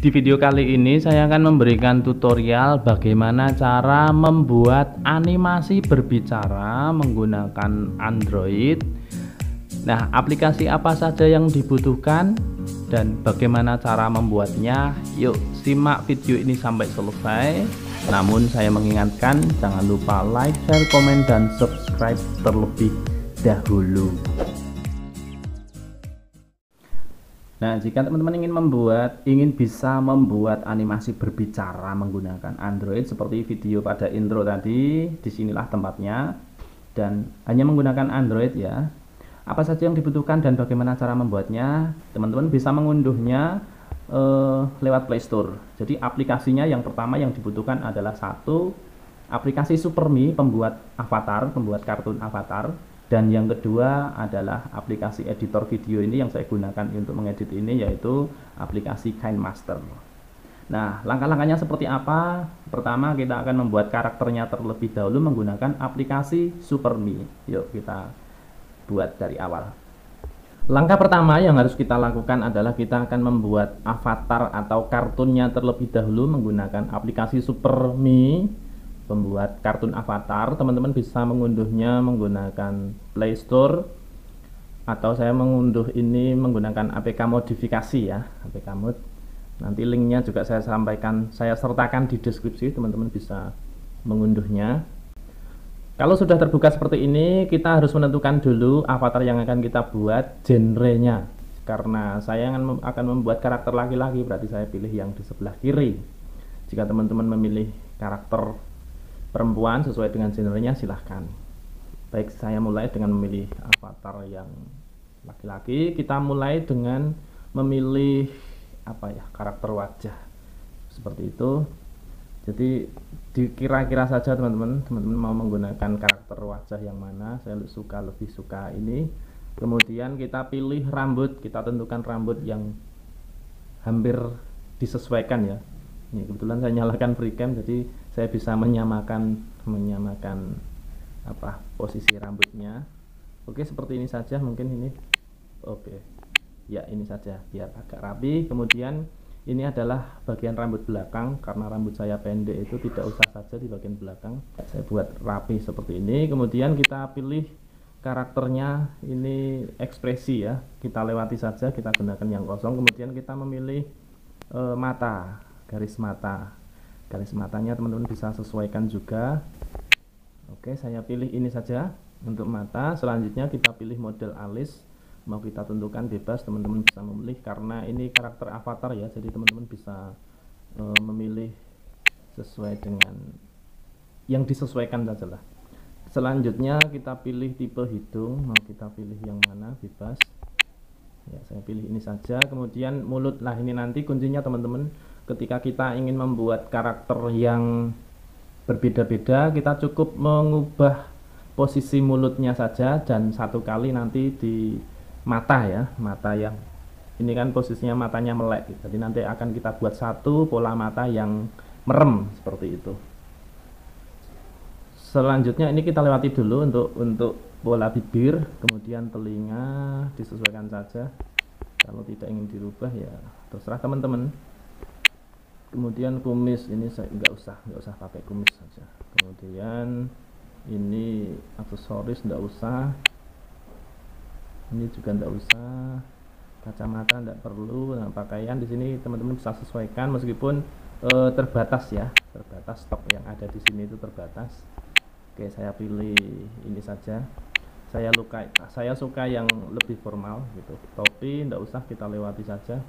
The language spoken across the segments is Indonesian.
Di video kali ini saya akan memberikan tutorial bagaimana cara membuat animasi berbicara menggunakan Android. Nah, aplikasi apa saja yang dibutuhkan dan bagaimana cara membuatnya? Yuk simak video ini sampai selesai. Namun saya mengingatkan, jangan lupa like, share, komen, dan subscribe terlebih dahulu. Nah, jika teman-teman ingin bisa membuat animasi berbicara menggunakan Android seperti video pada intro tadi, disinilah tempatnya, dan hanya menggunakan Android ya. Apa saja yang dibutuhkan dan bagaimana cara membuatnya? Teman-teman bisa mengunduhnya lewat Play Store. Jadi aplikasinya yang pertama yang dibutuhkan adalah satu aplikasi SuperMe, pembuat avatar, pembuat kartun avatar. Dan yang kedua adalah aplikasi editor video ini yang saya gunakan untuk mengedit ini, yaitu aplikasi KineMaster. Nah, langkah-langkahnya seperti apa? Pertama, kita akan membuat karakternya terlebih dahulu menggunakan aplikasi SuperMe. Yuk kita buat dari awal. Langkah pertama yang harus kita lakukan adalah kita akan membuat avatar atau kartunnya terlebih dahulu menggunakan aplikasi SuperMe, pembuat kartun avatar. Teman-teman bisa mengunduhnya menggunakan Play Store, atau saya mengunduh ini menggunakan APK modifikasi ya, APK mod. Nanti linknya juga saya sertakan di deskripsi, teman-teman bisa mengunduhnya. Kalau sudah terbuka seperti ini, kita harus menentukan dulu avatar yang akan kita buat, genrenya. Karena saya akan membuat karakter laki-laki, berarti saya pilih yang di sebelah kiri. Jika teman-teman memilih karakter perempuan sesuai dengan genrenya, silahkan. Baik, saya mulai dengan memilih avatar yang laki-laki. Kita mulai dengan memilih karakter wajah seperti itu. Jadi dikira-kira saja teman-teman mau menggunakan karakter wajah yang mana. Saya lebih suka ini. Kemudian kita pilih rambut, kita tentukan rambut yang hampir disesuaikan ya. Ini kebetulan saya nyalakan free cam, jadi saya bisa menyamakan posisi rambutnya. Oke, seperti ini saja mungkin ini. Oke. Ya, ini saja biar agak rapi. Kemudian ini adalah bagian rambut belakang, karena rambut saya pendek itu tidak usah saja di bagian belakang. Saya buat rapi seperti ini. Kemudian kita pilih karakternya, ini ekspresi ya. Kita lewati saja, kita gunakan yang kosong. Kemudian kita memilih mata, garis mata. Garis matanya teman-teman bisa sesuaikan juga. Oke, saya pilih ini saja untuk mata. Selanjutnya kita pilih model alis, mau kita tentukan bebas, teman-teman bisa memilih, karena ini karakter avatar ya, jadi teman-teman bisa memilih sesuai dengan yang disesuaikan saja lah. Selanjutnya kita pilih tipe hidung, mau kita pilih yang mana, bebas ya, saya pilih ini saja. Kemudian mulut, lah ini nanti kuncinya teman-teman. Ketika kita ingin membuat karakter yang berbeda-beda, kita cukup mengubah posisi mulutnya saja, dan satu kali nanti di mata ya, mata yang ini kan posisinya matanya melek, jadi nanti akan kita buat satu pola mata yang merem seperti itu. Selanjutnya ini kita lewati dulu untuk pola bibir, kemudian telinga disesuaikan saja. Kalau tidak ingin dirubah ya terserah teman-teman. Kemudian kumis ini saya nggak usah pakai kumis saja. Kemudian ini aksesoris nggak usah, ini juga nggak usah, kacamata nggak perlu. Nah, pakaian di sini teman-teman bisa sesuaikan, meskipun terbatas ya, terbatas, stok yang ada di sini itu terbatas. Oke, saya pilih ini saja. Saya suka yang lebih formal gitu. Topi nggak usah, kita lewati saja.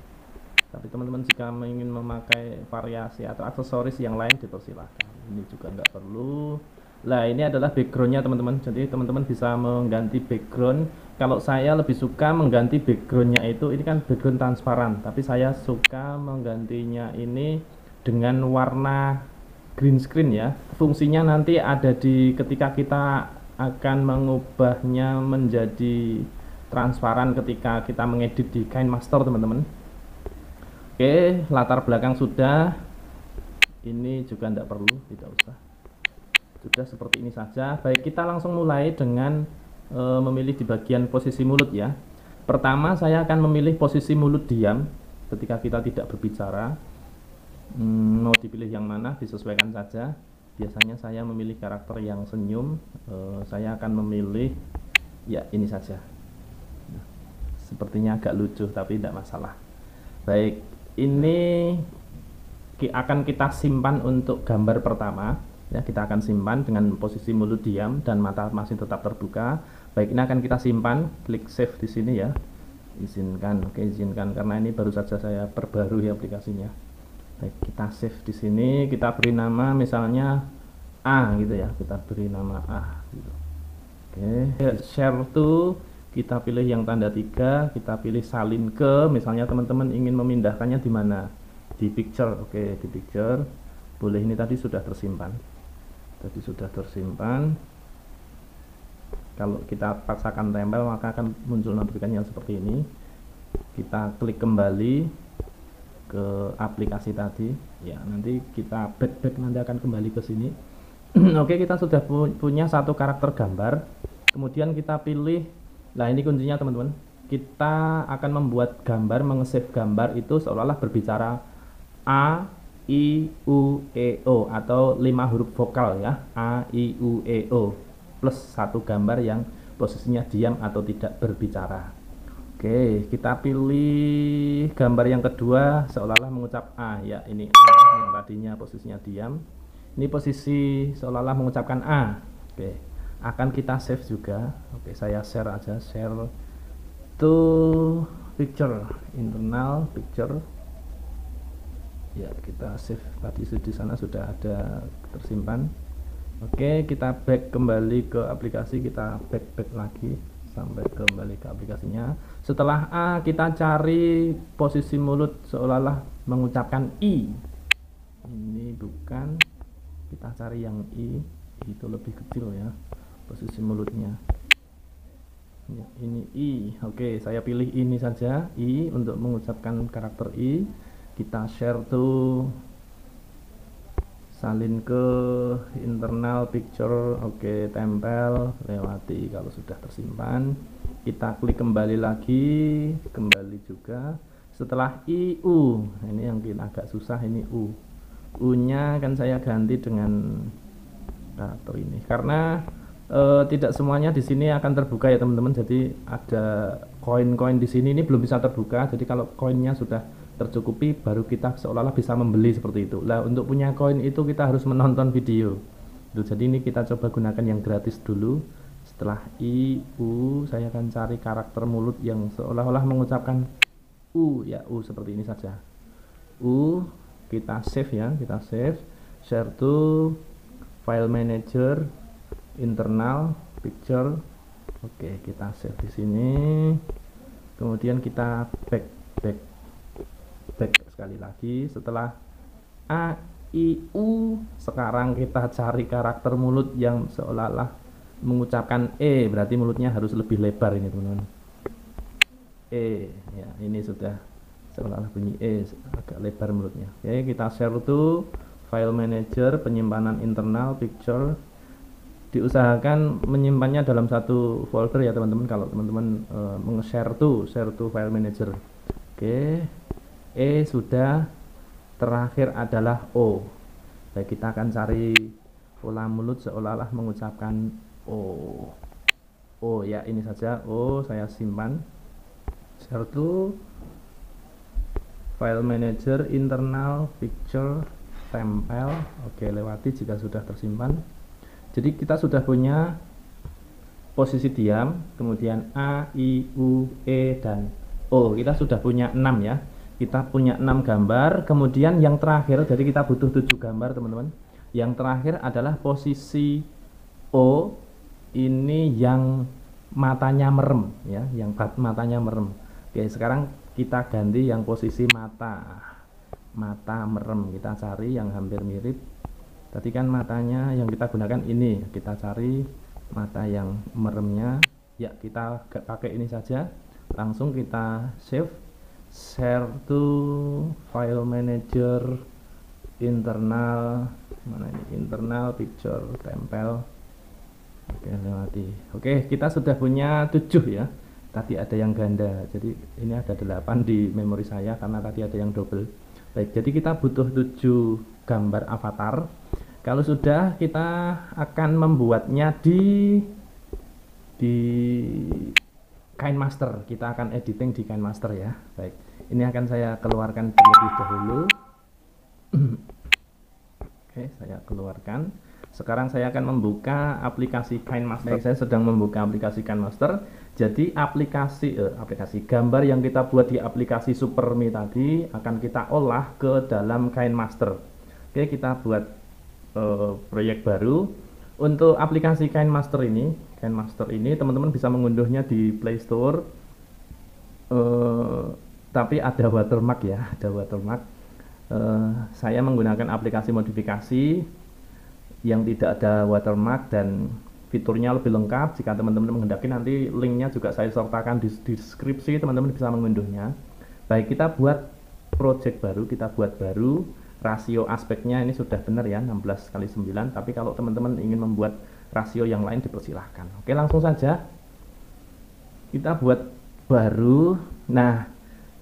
Tapi teman-teman jika ingin memakai variasi atau aksesoris yang lain dipersilahkan. Ini juga nggak perlu. Nah, ini adalah backgroundnya teman-teman. Jadi teman-teman bisa mengganti background. Kalau saya lebih suka mengganti backgroundnya ini kan background transparan, tapi saya suka menggantinya ini dengan warna green screen ya. Fungsinya nanti ada ketika kita akan mengubahnya menjadi transparan ketika kita mengedit di KineMaster teman-teman. Oke, latar belakang sudah, ini juga tidak perlu, tidak usah, sudah seperti ini saja. Baik, kita langsung mulai dengan memilih di bagian posisi mulut ya. Pertama saya akan memilih posisi mulut diam ketika kita tidak berbicara. mau dipilih yang mana disesuaikan saja. Biasanya saya memilih karakter yang senyum, saya akan memilih ya ini saja. Sepertinya agak lucu tapi tidak masalah. Baik, ini akan kita simpan untuk gambar pertama ya. Kita akan simpan dengan posisi mulut diam dan mata masih tetap terbuka. Baik, ini akan kita simpan, klik save di sini ya. Izinkan, oke, izinkan karena ini baru saja saya perbarui aplikasinya. Baik, kita save di sini, kita beri nama misalnya A gitu ya, kita beri nama A gitu. Oke, share to, kita pilih yang tanda 3, kita pilih salin ke, misalnya teman-teman ingin memindahkannya di mana? Di picture. Oke, di picture. Boleh, ini tadi sudah tersimpan. Tadi sudah tersimpan. Kalau kita paksakan tempel maka akan muncul notifikasinya seperti ini. Kita klik kembali ke aplikasi tadi ya, nanti kita back nanti akan kembali ke sini. Oke, kita sudah punya satu karakter gambar, kemudian kita pilih, nah ini kuncinya teman-teman, kita akan membuat gambar, mengesave gambar itu seolah-olah berbicara A, I, U, E, O atau 5 huruf vokal ya, A, I, U, E, O plus satu gambar yang posisinya diam atau tidak berbicara. Oke, kita pilih gambar yang kedua seolah-olah mengucap A ya, ini A yang tadinya posisinya diam. Ini posisi seolah-olah mengucapkan A. Oke, akan kita save juga. Oke, saya share aja, share to picture, internal picture. Ya, kita save tadi di sana sudah ada tersimpan. Oke, kita back kembali ke aplikasi, kita back lagi sampai kembali ke aplikasinya. Setelah A, kita cari posisi mulut seolah-olah mengucapkan I. Ini bukan, kita cari yang I, itu lebih kecil ya posisi mulutnya. Ini I. Oke, saya pilih ini saja, I, untuk mengucapkan karakter I. Kita share to, salin ke internal picture. Oke, tempel, lewati kalau sudah tersimpan. Kita klik kembali lagi, kembali juga. Setelah I, U, ini yang agak susah, ini U. U nya akan saya ganti dengan karakter ini karena tidak semuanya di sini akan terbuka ya teman-teman. Jadi ada koin-koin di sini, ini belum bisa terbuka. Jadi kalau koinnya sudah tercukupi baru kita seolah-olah bisa membeli seperti itu. Lah, untuk punya koin itu kita harus menonton video. Jadi ini kita coba gunakan yang gratis dulu. Setelah I, U, saya akan cari karakter mulut yang seolah-olah mengucapkan U ya, U seperti ini saja. U, kita save ya, kita save, share to, file manager, internal picture. Oke, kita save di sini. Kemudian kita back sekali lagi. Setelah A, I, U, sekarang kita cari karakter mulut yang seolah-olah mengucapkan E, berarti mulutnya harus lebih lebar ini teman-teman. E ya, ini sudah seolah-olah bunyi E, agak lebar mulutnya. Oke, kita share to file manager, penyimpanan internal picture. Diusahakan menyimpannya dalam satu folder ya teman-teman kalau teman-teman share to file manager. Oke, E sudah, terakhir adalah O. Baik, kita akan cari pola mulut seolah-olah mengucapkan O. O ya, ini saja O, saya simpan. Share to file manager, internal picture, tempel. Oke, lewati jika sudah tersimpan. Jadi kita sudah punya posisi diam, kemudian A, I, U, E, dan O. Kita sudah punya 6 ya. Kita punya 6 gambar. Kemudian yang terakhir, jadi kita butuh 7 gambar teman-teman. Yang terakhir adalah posisi O. Ini yang matanya merem ya, yang matanya merem. Oke, sekarang kita ganti yang posisi mata merem. Kita cari yang hampir mirip. Tadi kan matanya yang kita gunakan ini, kita cari mata yang meremnya ya, kita pakai ini saja. Langsung kita save, share to file manager, internal, mana ini, internal picture, tempel. Oke, lewati. Oke, kita sudah punya 7 ya. Tadi ada yang ganda, jadi ini ada 8 di memori saya karena tadi ada yang double. Baik, jadi kita butuh 7 gambar avatar. Kalau sudah, kita akan membuatnya di KineMaster. Kita akan editing di KineMaster ya. Baik, ini akan saya keluarkan terlebih dahulu. Oke, saya keluarkan. Sekarang saya akan membuka aplikasi KineMaster. Baik, saya sedang membuka aplikasi KineMaster. Jadi aplikasi gambar yang kita buat di aplikasi SuperMe tadi akan kita olah ke dalam KineMaster. Oke, kita buat proyek baru. Untuk aplikasi KineMaster ini teman-teman bisa mengunduhnya di Play Store. Tapi ada watermark ya, ada watermark. Saya menggunakan aplikasi modifikasi yang tidak ada watermark dan fiturnya lebih lengkap. Jika teman-teman menghendaki, nanti linknya juga saya sertakan di deskripsi, teman-teman bisa mengunduhnya. Baik, kita buat project baru, rasio aspeknya ini sudah benar ya, 16:9, tapi kalau teman-teman ingin membuat rasio yang lain dipersilahkan. Oke, langsung saja kita buat baru. Nah,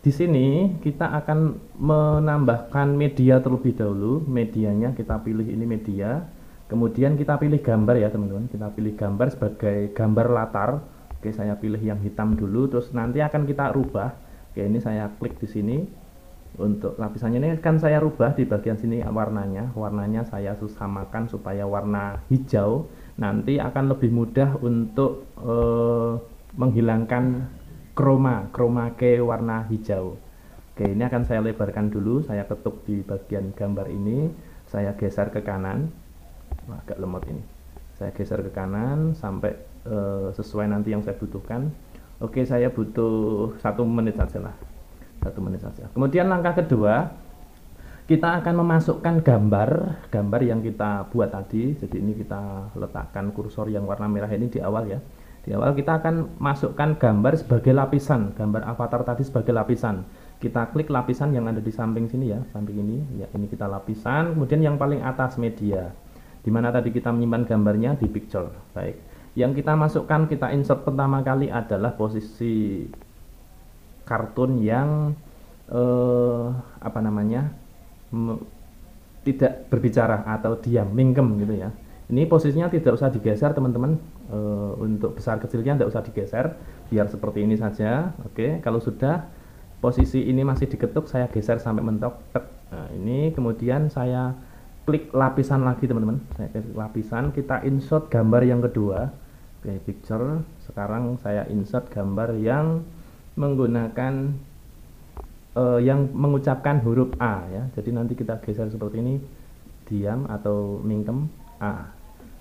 di sini kita akan menambahkan media terlebih dahulu. Medianya kita pilih ini media. Kemudian kita pilih gambar ya teman-teman. Kita pilih gambar sebagai gambar latar. Oke, saya pilih yang hitam dulu. Terus nanti akan kita rubah. Oke, ini saya klik di sini. Untuk lapisannya ini kan saya rubah di bagian sini warnanya. Warnanya saya samakan supaya warna hijau. Nanti akan lebih mudah untuk menghilangkan chroma key warna hijau. Oke, ini akan saya lebarkan dulu. Saya ketuk di bagian gambar ini. Saya geser ke kanan. Wah, agak lemot ini. Saya geser ke kanan sampai sesuai nanti yang saya butuhkan. Oke, saya butuh 1 menit saja lah. 1 menit saja. Kemudian langkah kedua, kita akan memasukkan gambar yang kita buat tadi. Jadi ini kita letakkan kursor yang warna merah ini di awal ya. Di awal kita akan masukkan gambar sebagai lapisan, gambar avatar tadi sebagai lapisan. Kita klik lapisan yang ada di samping sini ya, samping ini. Ya, ini kita lapisan. Kemudian yang paling atas media. Di mana tadi kita menyimpan gambarnya di picture. Baik. Yang kita masukkan, kita insert pertama kali adalah posisi kartun yang tidak berbicara atau diam, mingkem gitu ya. Ini posisinya tidak usah digeser teman-teman. Untuk besar kecilnya tidak usah digeser, biar seperti ini saja. Oke, kalau sudah posisi ini masih diketuk, saya geser sampai mentok. Nah, ini kemudian saya klik lapisan lagi teman-teman. Saya klik lapisan, kita insert gambar yang kedua. Oke, picture. Sekarang saya insert gambar yang menggunakan yang mengucapkan huruf A ya. Jadi nanti kita geser seperti ini, diam atau mingkem A.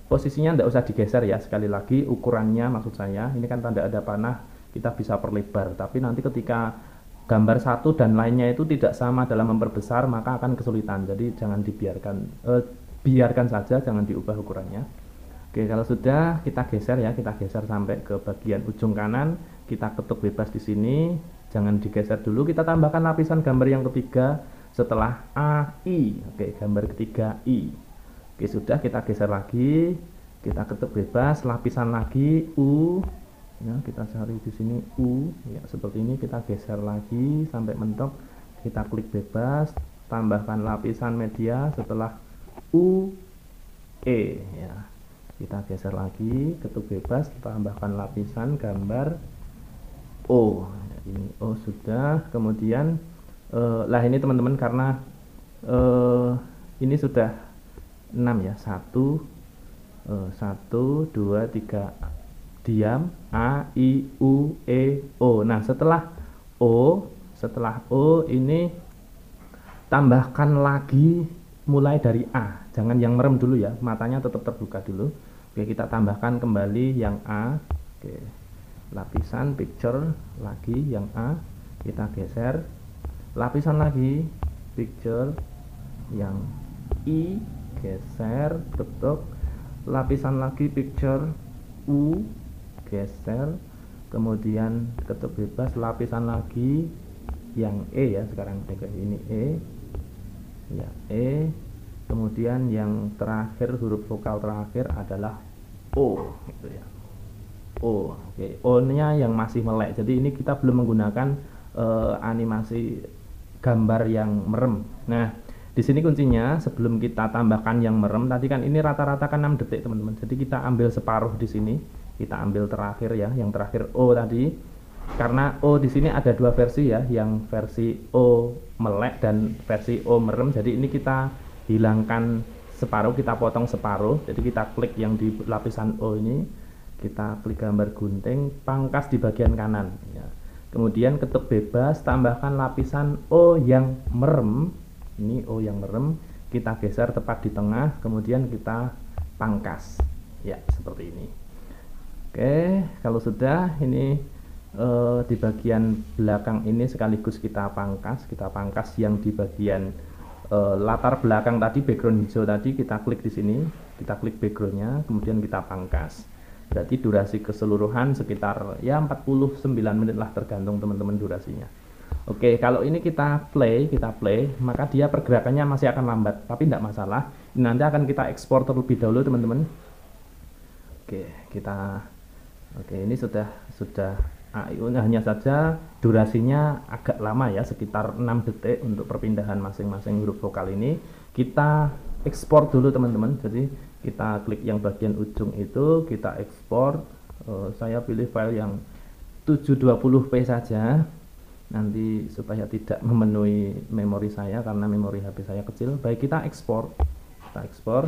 Posisinya tidak usah digeser ya, sekali lagi ukurannya maksud saya, ini kan tanda ada panah, kita bisa perlebar. Tapi nanti ketika gambar satu dan lainnya itu tidak sama dalam memperbesar, maka akan kesulitan. Jadi jangan biarkan saja, jangan diubah ukurannya. Oke, kalau sudah kita geser ya, kita geser sampai ke bagian ujung kanan, kita ketuk bebas di sini. Jangan digeser dulu, kita tambahkan lapisan gambar yang ketiga setelah AI. Oke, gambar ketiga I. Oke, sudah, kita geser lagi, kita ketuk bebas, lapisan lagi U. Ya, kita cari di sini U. Ya, seperti ini kita geser lagi sampai mentok. Kita klik bebas, tambahkan lapisan media setelah U E ya. Kita geser lagi, ketuk bebas, tambahkan lapisan gambar O. Ini oh sudah. Kemudian lah ini teman-teman karena ini sudah 6 ya, 1 2 3 diam A I U E O. Nah, setelah O ini tambahkan lagi mulai dari A, jangan yang merem dulu ya, matanya tetap terbuka dulu. Oke, kita tambahkan kembali yang A. Oke, lapisan picture lagi yang A, kita geser, lapisan lagi picture yang I, geser, ketuk, lapisan lagi picture U, geser, kemudian ketuk bebas, lapisan lagi yang E ya, sekarang ini E ya, E, kemudian yang terakhir huruf vokal terakhir adalah O gitu ya. O, oke, O nya yang masih melek, jadi ini kita belum menggunakan animasi gambar yang merem. Nah, di sini kuncinya sebelum kita tambahkan yang merem, tadi kan ini rata-rata kan 6 detik teman-teman. Jadi kita ambil separuh di sini, kita ambil terakhir ya, yang terakhir O tadi. Karena O di sini ada dua versi ya, yang versi O melek dan versi O merem. Jadi ini kita hilangkan separuh, kita potong separuh. Jadi kita klik yang di lapisan O ini, kita klik gambar gunting, pangkas di bagian kanan ya. Kemudian ketuk bebas, tambahkan lapisan O yang merem. Ini O yang merem, kita geser tepat di tengah, kemudian kita pangkas ya, seperti ini. Oke, kalau sudah ini di bagian belakang ini sekaligus kita pangkas yang di bagian latar belakang tadi, background hijau tadi, kita klik di sini, kita klik backgroundnya, kemudian kita pangkas. Berarti durasi keseluruhan sekitar ya 49 menit lah, tergantung teman-teman durasinya. Oke, kalau ini kita play, maka dia pergerakannya masih akan lambat, tapi tidak masalah. Ini nanti akan kita ekspor terlebih dahulu, teman-teman. Oke, ini sudah AIO, hanya saja durasinya agak lama ya, sekitar 6 detik untuk perpindahan masing-masing huruf vokal ini. Kita ekspor dulu, teman-teman. Jadi kita klik yang bagian ujung itu, kita ekspor. Saya pilih file yang 720p saja. Nanti supaya tidak memenuhi memori saya karena memori HP saya kecil. Baik, kita ekspor,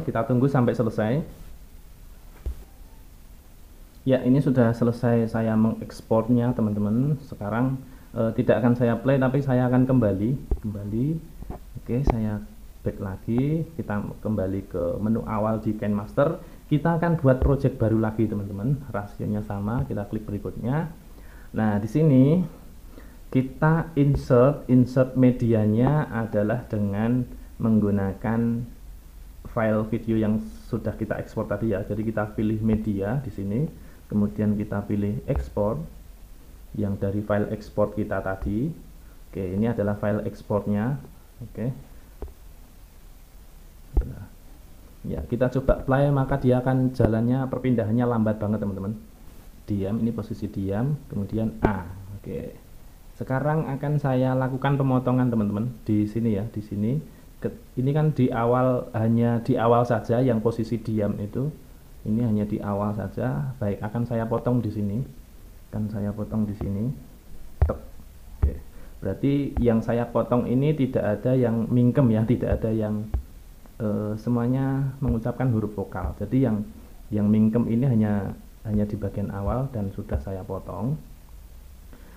kita tunggu sampai selesai. Ya, ini sudah selesai saya mengekspornya, teman-teman. Sekarang tidak akan saya play, tapi saya akan kembali. Oke, saya back lagi, kita kembali ke menu awal di KineMaster. Kita akan buat project baru lagi, teman-teman. Rasionya sama, kita klik berikutnya. Nah, di sini kita insert medianya adalah dengan menggunakan file video yang sudah kita ekspor tadi ya. Jadi kita pilih media di sini, kemudian kita pilih ekspor yang dari file ekspor kita tadi. Oke, ini adalah file ekspornya. Oke. Ya, kita coba play, maka dia akan jalannya, perpindahannya lambat banget, teman-teman. Diam, ini posisi diam, kemudian A. Oke. Sekarang akan saya lakukan pemotongan, teman-teman, di sini ya, di sini. Ini kan di awal, hanya di awal saja yang posisi diam itu. Ini hanya di awal saja. Baik, akan saya potong di sini. Oke. Berarti yang saya potong ini tidak ada yang mingkem ya, tidak ada yang semuanya mengucapkan huruf vokal. Jadi yang mingkem ini hanya di bagian awal dan sudah saya potong.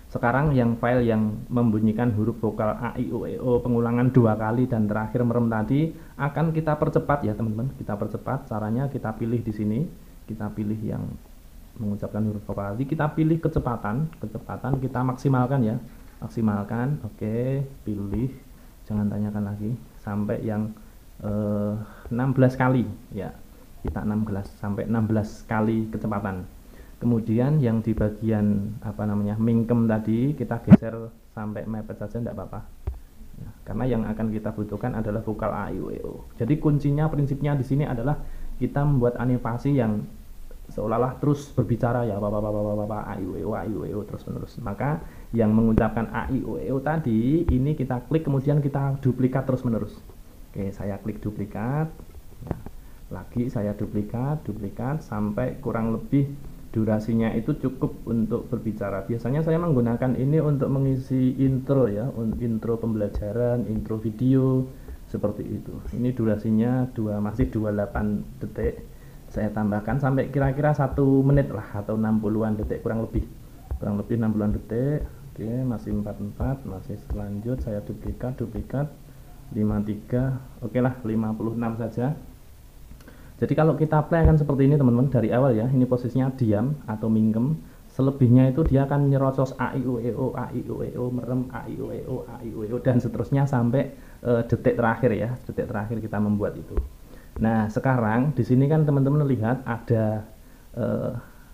Sekarang yang file yang membunyikan huruf vokal A, I, U, E, O pengulangan 2 kali dan terakhir merem tadi akan kita percepat ya, teman-teman. Kita percepat, caranya kita pilih di sini. Kita pilih yang mengucapkan huruf vokal tadi, kita pilih kecepatan kita maksimalkan ya. Maksimalkan. Oke, pilih. Jangan tanyakan lagi sampai yang 16 kali ya. Kita 16 sampai 16 kali kecepatan. Kemudian yang di bagian mingkem tadi kita geser sampai mepet saja, tidak apa-apa. Nah, karena yang akan kita butuhkan adalah vokal A, I, U, E, O. Jadi kuncinya, prinsipnya di sini adalah kita membuat animasi yang seolah-olah terus berbicara ya, A, I, U, E, O, A, I, U, E, O terus menerus. Maka yang mengucapkan A, I, U, E, O tadi ini kita klik, kemudian kita duplikat terus menerus. Oke, saya klik duplikat. Nah, lagi saya duplikat sampai kurang lebih durasinya itu cukup untuk berbicara. Biasanya saya menggunakan ini untuk mengisi intro ya, intro pembelajaran, intro video seperti itu. Ini durasinya masih 28 detik. Saya tambahkan sampai kira-kira 1 menit lah, atau 60-an detik kurang lebih 60-an detik. Oke, masih 44, masih lanjut. Saya duplikat 53. Oke lah, 56 saja. Jadi kalau kita play akan seperti ini, teman-teman, dari awal ya. Ini posisinya diam atau mingkem. Selebihnya itu dia akan nyerocos A, I, U, E, O, A, I, U, E, O, merem, A, I, U, E, O, A, I, U, E, O, dan seterusnya sampai detik terakhir ya. Detik terakhir kita membuat itu. Nah, sekarang di sini kan teman-teman lihat ada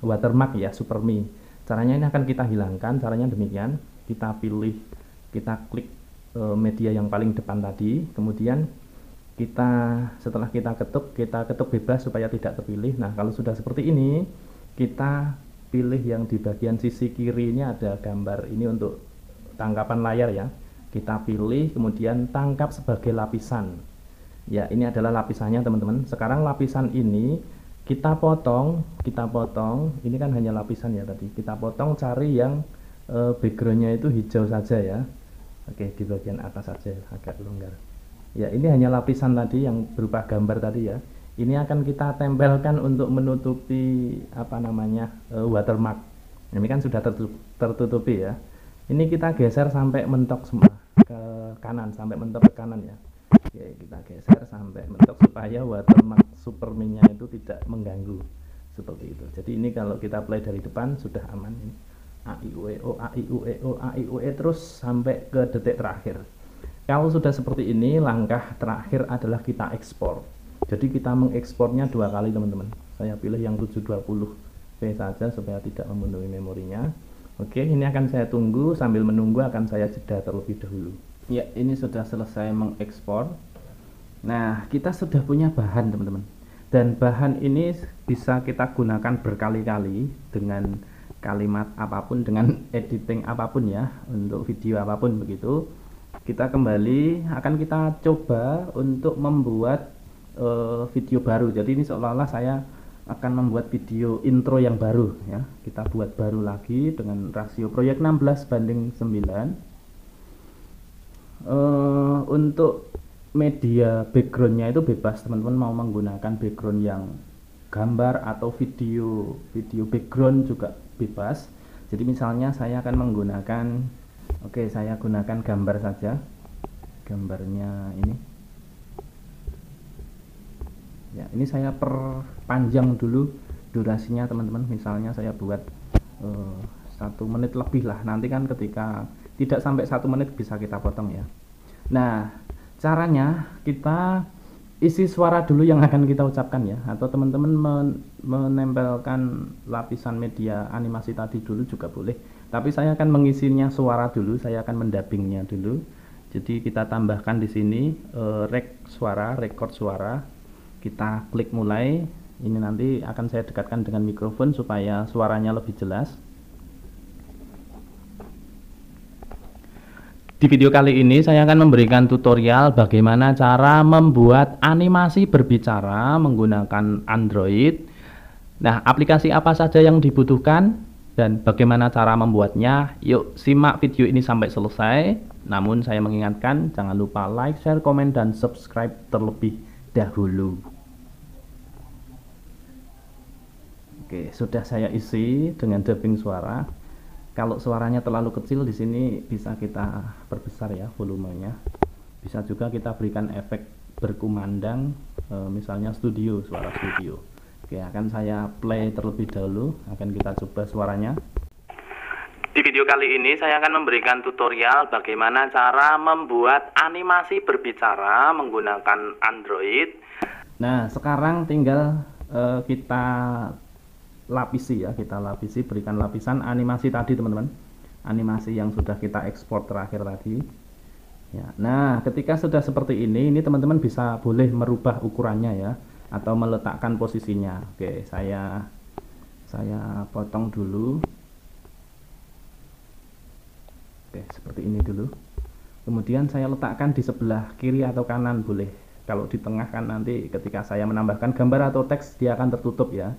watermark ya, Superme. Caranya ini akan kita hilangkan. Caranya demikian. Kita klik media yang paling depan tadi, kemudian setelah kita ketuk bebas supaya tidak terpilih. Nah, kalau sudah seperti ini, kita pilih yang di bagian sisi kiri ini ada gambar ini untuk tangkapan layar ya. Kita pilih, kemudian tangkap sebagai lapisan. Ya, ini adalah lapisannya teman-teman. Sekarang lapisan ini kita potong. Ini kan hanya lapisan ya tadi. Kita potong, cari yang backgroundnya itu hijau saja ya. Oke, di bagian atas saja agak longgar. Ya, ini hanya lapisan tadi yang berupa gambar tadi ya. Ini akan kita tempelkan untuk menutupi apa namanya watermark. Ini kan sudah tertutupi ya. Ini kita geser sampai mentok semua ke kanan, sampai mentok ke kanan ya. Oke, kita geser sampai mentok supaya watermark Superman-nya itu tidak mengganggu seperti itu. Jadi ini kalau kita play dari depan sudah aman ini. A I U E O A I U E O A I U E terus sampai ke detik terakhir. Kalau sudah seperti ini, langkah terakhir adalah kita ekspor. Jadi kita mengekspornya 2 kali teman-teman. Saya pilih yang 720p saja supaya tidak memenuhi memorinya. Oke, ini akan saya tunggu. Sambil menunggu akan saya jeda terlebih dahulu. Ya, ini sudah selesai mengekspor. Nah, kita sudah punya bahan teman-teman. Dan bahan ini bisa kita gunakan berkali-kali dengan kalimat apapun, dengan editing apapun ya, untuk video apapun begitu. Kita kembali, akan kita coba untuk membuat video baru. Jadi ini seolah-olah saya akan membuat video intro yang baru ya. Kita buat baru lagi dengan rasio proyek 16:9. Untuk media backgroundnya itu bebas, teman-teman mau menggunakan background yang gambar atau video background juga bebas. Jadi misalnya saya akan menggunakan, oke, saya gunakan gambar saja, gambarnya ini ya. Ini saya perpanjang dulu durasinya teman-teman. Misalnya saya buat 1 menit lebih lah. Nanti kan ketika tidak sampai 1 menit bisa kita potong ya. Nah, caranya kita isi suara dulu yang akan kita ucapkan ya, atau teman-teman menempelkan lapisan media animasi tadi dulu juga boleh. Tapi saya akan mengisinya suara dulu, saya akan mendubbingnya dulu. Jadi kita tambahkan di sini record suara. Kita klik mulai. Ini nanti akan saya dekatkan dengan mikrofon supaya suaranya lebih jelas. Di video kali ini saya akan memberikan tutorial bagaimana cara membuat animasi berbicara menggunakan Android. Nah, aplikasi apa saja yang dibutuhkan dan bagaimana cara membuatnya? Yuk simak video ini sampai selesai. Namun saya mengingatkan, jangan lupa like, share, komen, dan subscribe terlebih dahulu. Oke, sudah saya isi dengan dubbing suara. Kalau suaranya terlalu kecil di sini bisa kita perbesar ya volumenya. Bisa juga kita berikan efek berkumandang, misalnya suara studio. Oke, akan saya play terlebih dahulu. Akan kita coba suaranya. Di video kali ini saya akan memberikan tutorial bagaimana cara membuat animasi berbicara menggunakan Android. Nah, sekarang tinggal kita lapisi ya, kita lapisi, berikan lapisan animasi tadi teman-teman, animasi yang sudah kita ekspor terakhir tadi ya. Nah, ketika sudah seperti ini teman-teman bisa boleh merubah ukurannya ya, atau meletakkan posisinya. Oke, saya potong dulu. Oke, seperti ini dulu. Kemudian saya letakkan di sebelah kiri atau kanan boleh. Kalau di tengah kan nanti ketika saya menambahkan gambar atau teks dia akan tertutup ya.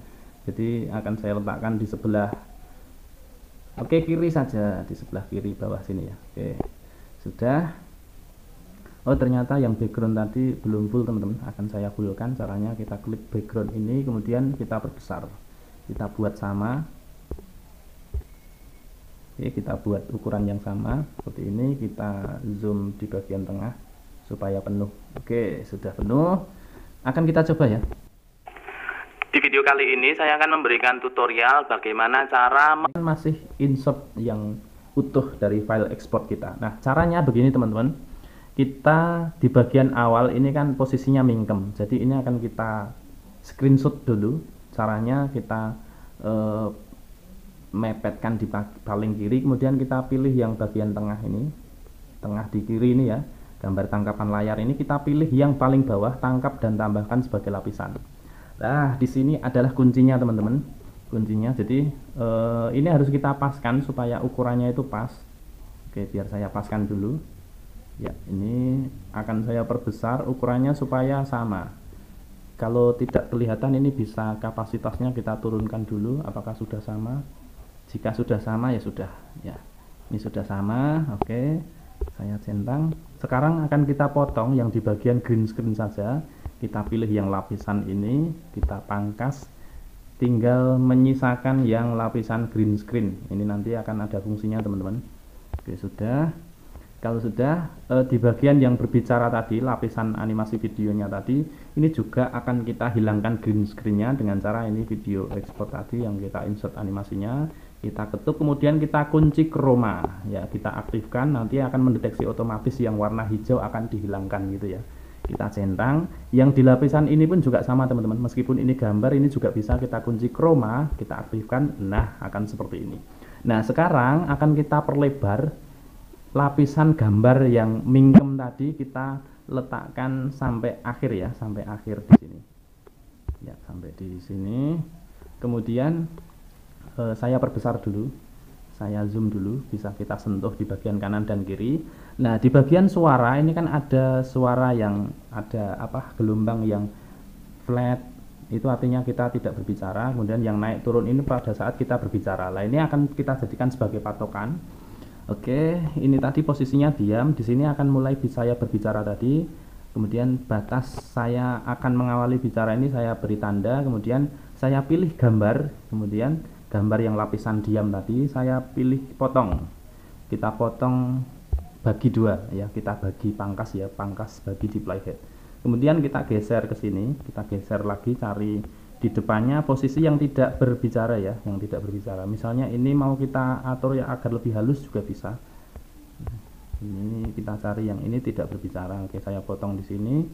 Jadi akan saya letakkan di sebelah, oke, kiri saja, di sebelah kiri bawah sini ya. Oke, sudah. Oh, ternyata yang background tadi belum full teman-teman. Akan saya fullkan. Caranya kita klik background ini, kemudian kita perbesar, kita buat sama. Oke, kita buat ukuran yang sama seperti ini. Kita zoom di bagian tengah supaya penuh. Oke, sudah penuh. Akan kita coba ya. Di video kali ini saya akan memberikan tutorial bagaimana cara masih insert yang utuh dari file ekspor kita. Nah, caranya begini teman-teman. Kita di bagian awal ini kan posisinya mingkem. Jadi ini akan kita screenshot dulu. Caranya kita mepetkan di paling kiri, kemudian kita pilih yang bagian tengah ini. Tengah di kiri ini ya. Gambar tangkapan layar ini kita pilih yang paling bawah, tangkap dan tambahkan sebagai lapisan. Nah, di sini adalah kuncinya teman-teman. Kuncinya, jadi ini harus kita paskan supaya ukurannya itu pas. Oke, biar saya paskan dulu. Ya, ini akan saya perbesar ukurannya supaya sama. Kalau tidak kelihatan ini bisa kapasitasnya kita turunkan dulu, apakah sudah sama. Jika sudah sama ya sudah ya. Ini sudah sama, oke. Saya centang. Sekarang akan kita potong yang di bagian green screen saja. Kita pilih yang lapisan ini, kita pangkas. Tinggal menyisakan yang lapisan green screen. Ini nanti akan ada fungsinya teman-teman. Oke, sudah. Kalau sudah di bagian yang berbicara tadi, lapisan animasi videonya tadi, ini juga akan kita hilangkan green screen-nya dengan cara ini video export tadi yang kita insert animasinya, kita ketuk, kemudian kita kunci chroma, ya kita aktifkan, nanti akan mendeteksi otomatis yang warna hijau akan dihilangkan gitu ya. Kita centang, yang di lapisan ini pun juga sama teman-teman, meskipun ini gambar, ini juga bisa kita kunci chroma, kita aktifkan, nah akan seperti ini. Nah sekarang akan kita perlebar lapisan gambar yang mingkem tadi, kita letakkan sampai akhir ya, sampai akhir di sini. Ya, sampai di sini. Kemudian saya perbesar dulu. Saya zoom dulu, bisa kita sentuh di bagian kanan dan kiri. Nah, di bagian suara ini kan ada suara yang ada gelombang yang flat. Itu artinya kita tidak berbicara. Kemudian yang naik turun ini pada saat kita berbicara. Nah, ini akan kita jadikan sebagai patokan. Oke, ini tadi posisinya diam. Di sini akan mulai saya berbicara tadi. Kemudian batas saya akan mengawali bicara ini saya beri tanda. Kemudian saya pilih gambar. Kemudian gambar yang lapisan diam tadi saya pilih potong. Kita potong bagi dua ya. Kita bagi pangkas ya, pangkas bagi di playhead. Kemudian kita geser ke sini. Kita geser lagi, cari di depannya posisi yang tidak berbicara ya, yang tidak berbicara. Misalnya ini mau kita atur ya agar lebih halus juga bisa. Ini kita cari yang ini tidak berbicara. Oke, saya potong di sini.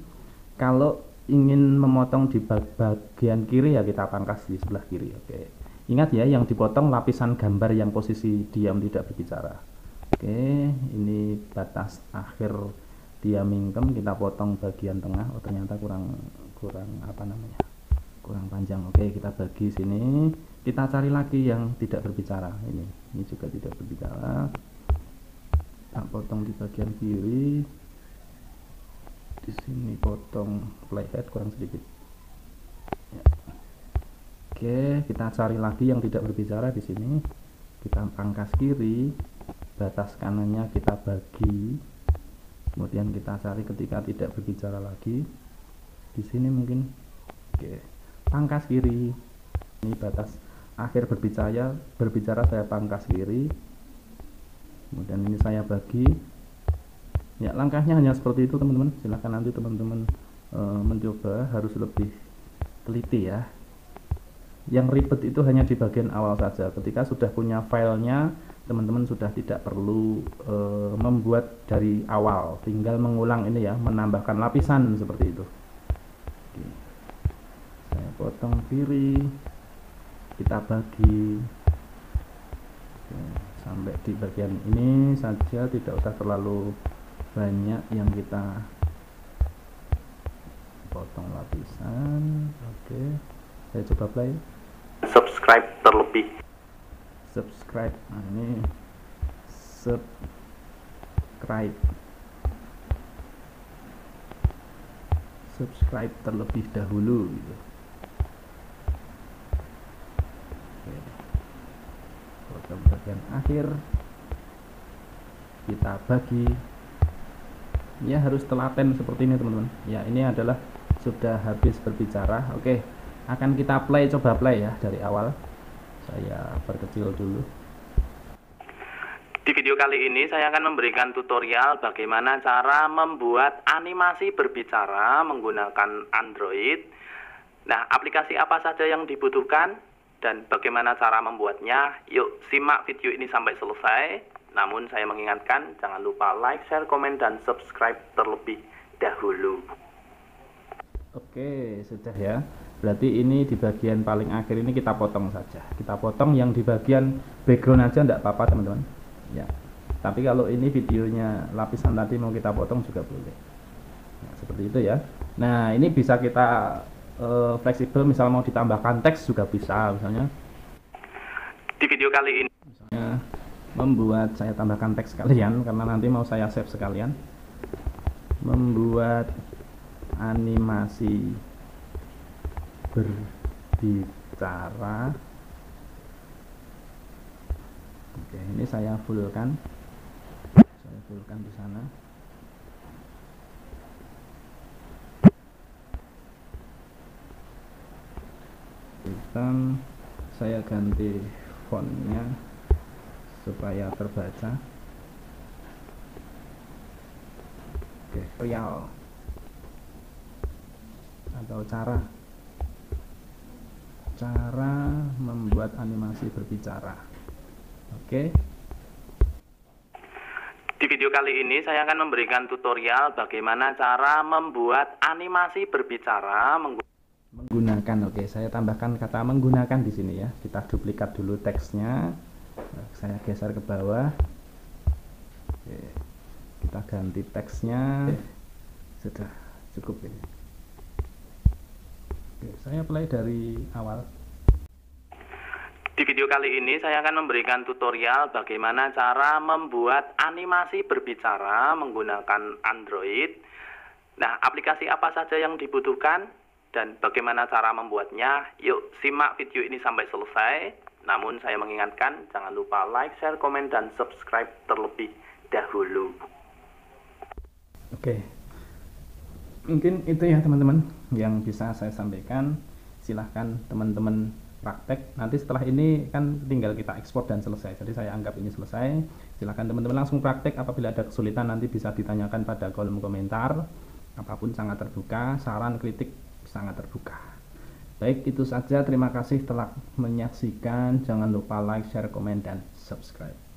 Kalau ingin memotong di bagian kiri ya kita pangkas di sebelah kiri. Oke. Ingat ya, yang dipotong lapisan gambar yang posisi diam tidak berbicara. Oke, ini batas akhir dia mingkem, kita potong bagian tengah. Oh, ternyata kurang kurang panjang. Oke, kita bagi sini, kita cari lagi yang tidak berbicara. Ini juga tidak berbicara. Kita potong di bagian kiri. Di sini potong playhead kurang sedikit. Ya. Oke, kita cari lagi yang tidak berbicara di sini. Kita pangkas kiri, batas kanannya kita bagi. Kemudian kita cari ketika tidak berbicara lagi. Di sini mungkin. Oke. Pangkas kiri, ini batas akhir berbicara saya pangkas kiri, kemudian ini saya bagi ya. Langkahnya hanya seperti itu teman-teman, silahkan nanti teman-teman mencoba, harus lebih teliti ya. Yang ribet itu hanya di bagian awal saja. Ketika sudah punya filenya, teman-teman sudah tidak perlu membuat dari awal, tinggal mengulang ini ya, menambahkan lapisan seperti itu. Oke. Saya potong kiri, kita bagi. Oke, sampai di bagian ini saja, tidak usah terlalu banyak yang kita potong lapisan. Oke, saya coba play. Subscribe terlebih. Subscribe. Nah, ini subscribe terlebih dahulu gitu. Potong bagian akhir, kita bagi ya, harus telaten seperti ini teman-teman ya. Ini adalah sudah habis berbicara. Oke, akan kita coba play ya dari awal. Saya perkecil dulu. Di video kali ini saya akan memberikan tutorial bagaimana cara membuat animasi berbicara menggunakan Android. Nah, aplikasi apa saja yang dibutuhkan dan bagaimana cara membuatnya? Yuk simak video ini sampai selesai. Namun saya mengingatkan, jangan lupa like, share, komen, dan subscribe terlebih dahulu. Oke, sudah ya. Berarti ini di bagian paling akhir ini kita potong saja. Kita potong yang di bagian background aja, enggak apa-apa teman-teman ya. Tapi kalau ini videonya lapisan tadi mau kita potong juga boleh. Nah, seperti itu ya. Nah, ini bisa kita fleksibel, misal mau ditambahkan teks juga bisa. Misalnya di video kali ini misalnya membuat saya tambahkan teks sekalian karena nanti mau saya save sekalian. membuat animasi berbicara. Oke, ini saya fullkan di sana. Hitam, saya ganti fontnya supaya terbaca. Oke, real atau cara membuat animasi berbicara. Oke. Di video kali ini saya akan memberikan tutorial bagaimana cara membuat animasi berbicara menggunakan. Oke, saya tambahkan kata menggunakan di sini ya. Kita duplikat dulu teksnya. Saya geser ke bawah. Oke, kita ganti teksnya. Sudah cukup ini. Oke, saya play dari awal. Di video kali ini saya akan memberikan tutorial bagaimana cara membuat animasi berbicara menggunakan Android. Nah, aplikasi apa saja yang dibutuhkan dan bagaimana cara membuatnya? Yuk, simak video ini sampai selesai. Namun saya mengingatkan, jangan lupa like, share, komen, dan subscribe terlebih dahulu. Oke, mungkin itu ya teman-teman yang bisa saya sampaikan. Silahkan teman-teman praktek. Nanti setelah ini kan tinggal kita ekspor dan selesai. Jadi saya anggap ini selesai. Silahkan teman-teman langsung praktek. Apabila ada kesulitan nanti bisa ditanyakan pada kolom komentar. Apapun sangat terbuka, saran kritik sangat terbuka. Baik, itu saja. Terima kasih telah menyaksikan. Jangan lupa like, share, komen, dan subscribe.